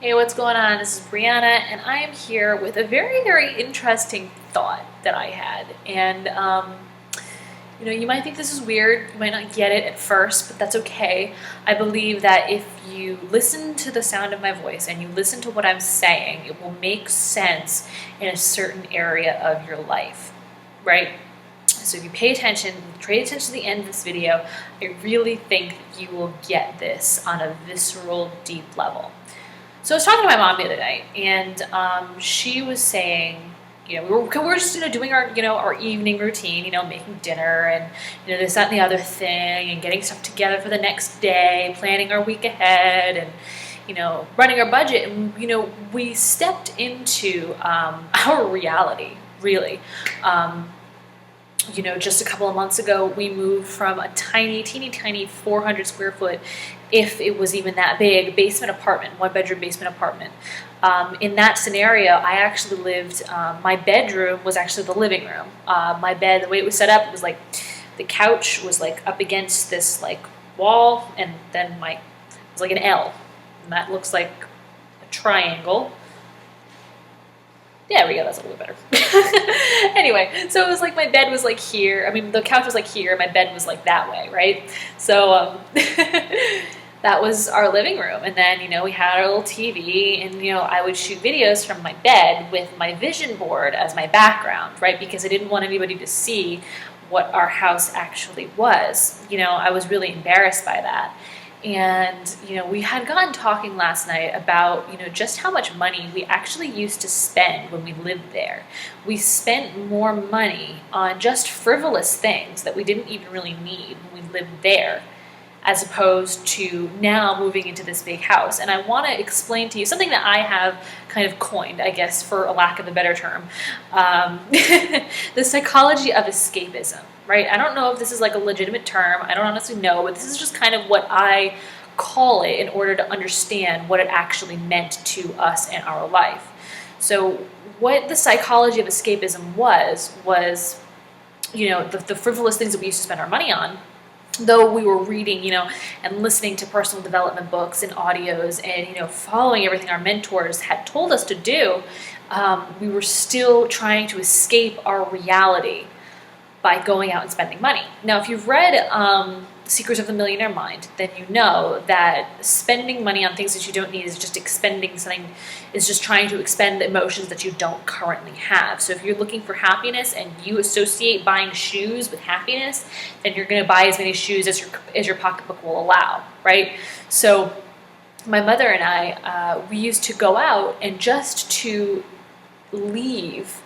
Hey, what's going on? This is Brianna, and I am here with a very, very interesting thought that I had. And, you might think this is weird, you might not get it at first, but that's okay. I believe that if you listen to the sound of my voice and you listen to what I'm saying, it will make sense in a certain area of your life, right? So if you pay attention to the end of this video, I really think that you will get this on a visceral, deep level. So I was talking to my mom the other night, and she was saying, we were just doing our our evening routine, making dinner and this, that, and the other thing, and getting stuff together for the next day, planning our week ahead, and running our budget. And we stepped into our reality, really. Just a couple of months ago, we moved from a teeny tiny 400 square foot, if it was even that big, basement apartment, one bedroom basement apartment. In that scenario, I actually lived, my bedroom was actually the living room. My bed, the way it was set up, it was like, the couch was like up against this like wall, and then it was like an L, and that looks like a triangle. There we go, that's a little better. Anyway, so it was like my bed was like here. I mean, the couch was like here, my bed was like that way, right? So that was our living room. And then, we had our little TV, and, I would shoot videos from my bed with my vision board as my background, right? Because I didn't want anybody to see what our house actually was. I was really embarrassed by that. And, we had gotten talking last night about, just how much money we actually used to spend when we lived there. We spent more money on just frivolous things that we didn't even really need when we lived there, as opposed to now moving into this big house. And I want to explain to you something that I have kind of coined, I guess, for a lack of a better term, the psychology of escapism. Right? I don't know if this is like a legitimate term. I don't honestly know, but this is just kind of what I call it in order to understand what it actually meant to us in our life. So what the psychology of escapism was the frivolous things that we used to spend our money on. Though we were reading, and listening to personal development books and audios and, following everything our mentors had told us to do, we were still trying to escape our reality by going out and spending money. Now, if you've read Secrets of the Millionaire Mind, then you know that spending money on things that you don't need is just expending something, is just trying to expend emotions that you don't currently have. So if you're looking for happiness and you associate buying shoes with happiness, then you're going to buy as many shoes as your pocketbook will allow, right? So my mother and I, we used to go out, and just to leave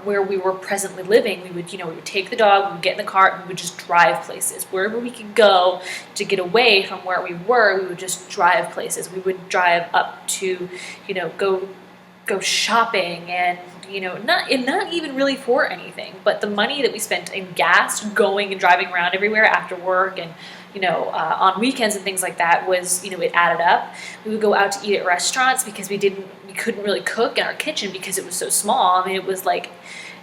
where we were presently living, we would take the dog, we would get in the car, and we would just drive places. Wherever we could go to get away from where we would just drive places. We would drive up to, go shopping, and not even really for anything, but the money that we spent in gas, going and driving around everywhere after work, and on weekends and things like that was, it added up. We would go out to eat at restaurants because we couldn't really cook in our kitchen because it was so small. I mean, it was like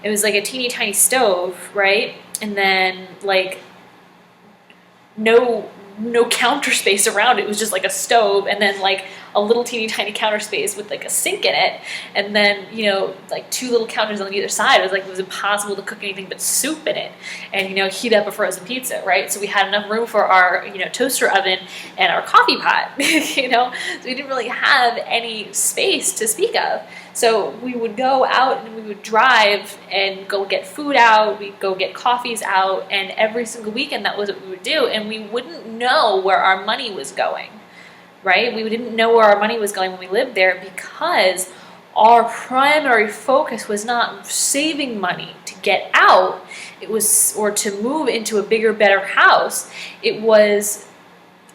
a teeny tiny stove, right? And then like no counter space around it. It was just like a stove, and then like a little teeny tiny counter space with like a sink in it, and then like two little counters on either side. It was impossible to cook anything but soup in it, and heat up a frozen pizza, right? So we had enough room for our toaster oven and our coffee pot, so we didn't really have any space to speak of. So we would go out and we would drive and go get food out, we'd go get coffees out, and every single weekend that was what we would do, and we wouldn't know where our money was going, right? We didn't know where our money was going when we lived there, because our primary focus was not saving money to get out, or to move into a bigger, better house. It was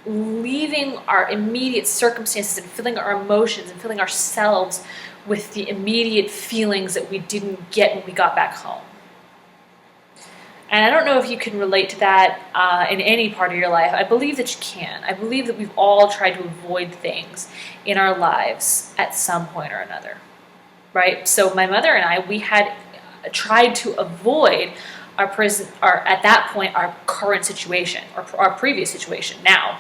leaving our immediate circumstances and filling our emotions and filling ourselves with the immediate feelings that we didn't get when we got back home. And I don't know if you can relate to that in any part of your life. I believe that you can. I believe that we've all tried to avoid things in our lives at some point or another, right? So my mother and I, we had tried to avoid at that point, our current situation, or our previous situation now.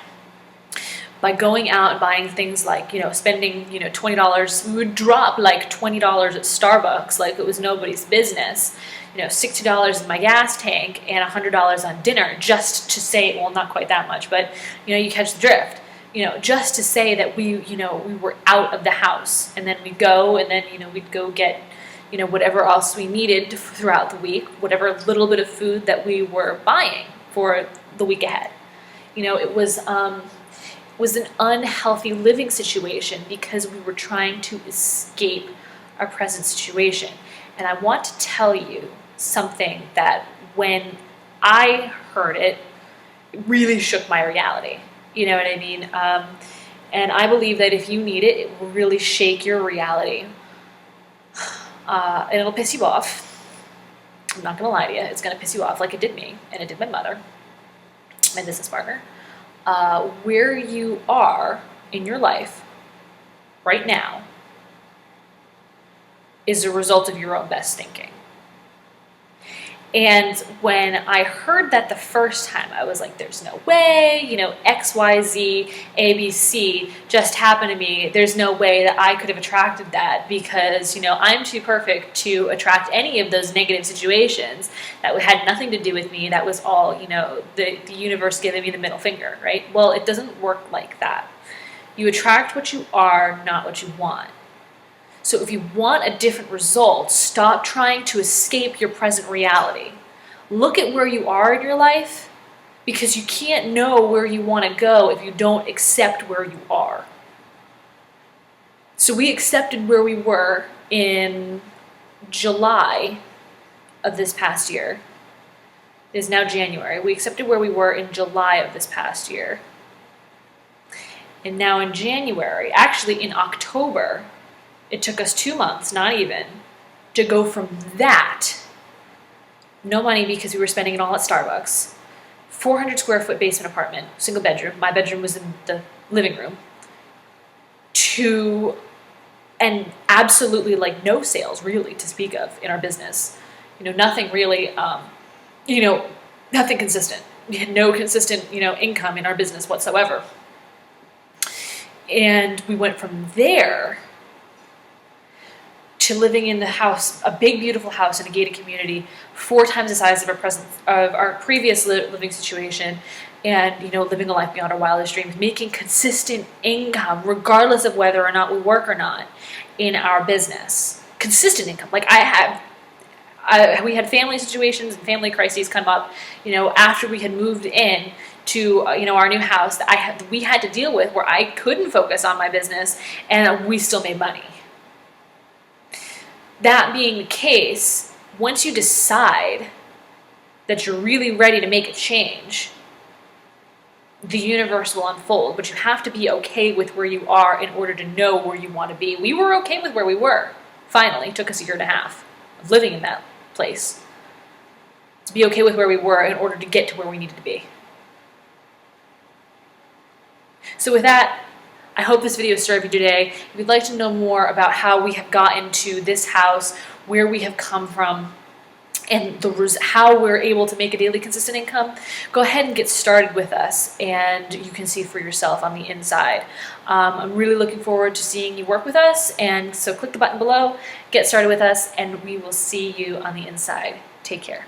by going out and buying things like, spending, $20. We would drop like $20 at Starbucks like it was nobody's business. $60 in my gas tank and $100 on dinner, just to say, well, not quite that much, but you catch the drift. Just to say that we were out of the house, and then we'd go, and then we'd go get whatever else we needed throughout the week, whatever little bit of food that we were buying for the week ahead. It was an unhealthy living situation because we were trying to escape our present situation. And I want to tell you something that when I heard it, it really shook my reality. You know what I mean? And I believe that if you need it, it will really shake your reality. And it'll piss you off. I'm not going to lie to you. It's going to piss you off like it did me, and it did my mother, my business partner. Where you are in your life right now is a result of your own best thinking. And when I heard that the first time, I was like, there's no way, X, Y, Z, A, B, C just happened to me. There's no way that I could have attracted that because, I'm too perfect to attract any of those negative situations that had nothing to do with me. That was all, the universe giving me the middle finger, right? Well, it doesn't work like that. You attract what you are, not what you want. So if you want a different result, stop trying to escape your present reality. Look at where you are in your life, because you can't know where you want to go if you don't accept where you are. So we accepted where we were in July of this past year. It is now January. We accepted where we were in July of this past year. And now in January, actually in October, it took us 2 months, not even, to go from that, no money because we were spending it all at Starbucks, 400 square foot basement apartment, single bedroom, my bedroom was in the living room, to, and absolutely like no sales really to speak of in our business. Nothing really, nothing consistent. We had no consistent, income in our business whatsoever. And we went from there to living in the house, a big, beautiful house in a gated community, 4 times the size of our previous living situation, and living a life beyond our wildest dreams, making consistent income regardless of whether or not we work or not in our business. Consistent income. Like we had family situations and family crises come up, after we had moved in to our new house that we had to deal with, where I couldn't focus on my business and we still made money. That being the case, once you decide that you're really ready to make a change, the universe will unfold, but you have to be okay with where you are in order to know where you want to be. We were okay with where we were. Finally, it took us 1.5 years of living in that place to be okay with where we were in order to get to where we needed to be. So with that, I hope this video served you today. If you'd like to know more about how we have gotten to this house, where we have come from, and how we're able to make a daily consistent income, go ahead and get started with us, and you can see for yourself on the inside. I'm really looking forward to seeing you work with us, and so click the button below, get started with us, and we will see you on the inside. Take care.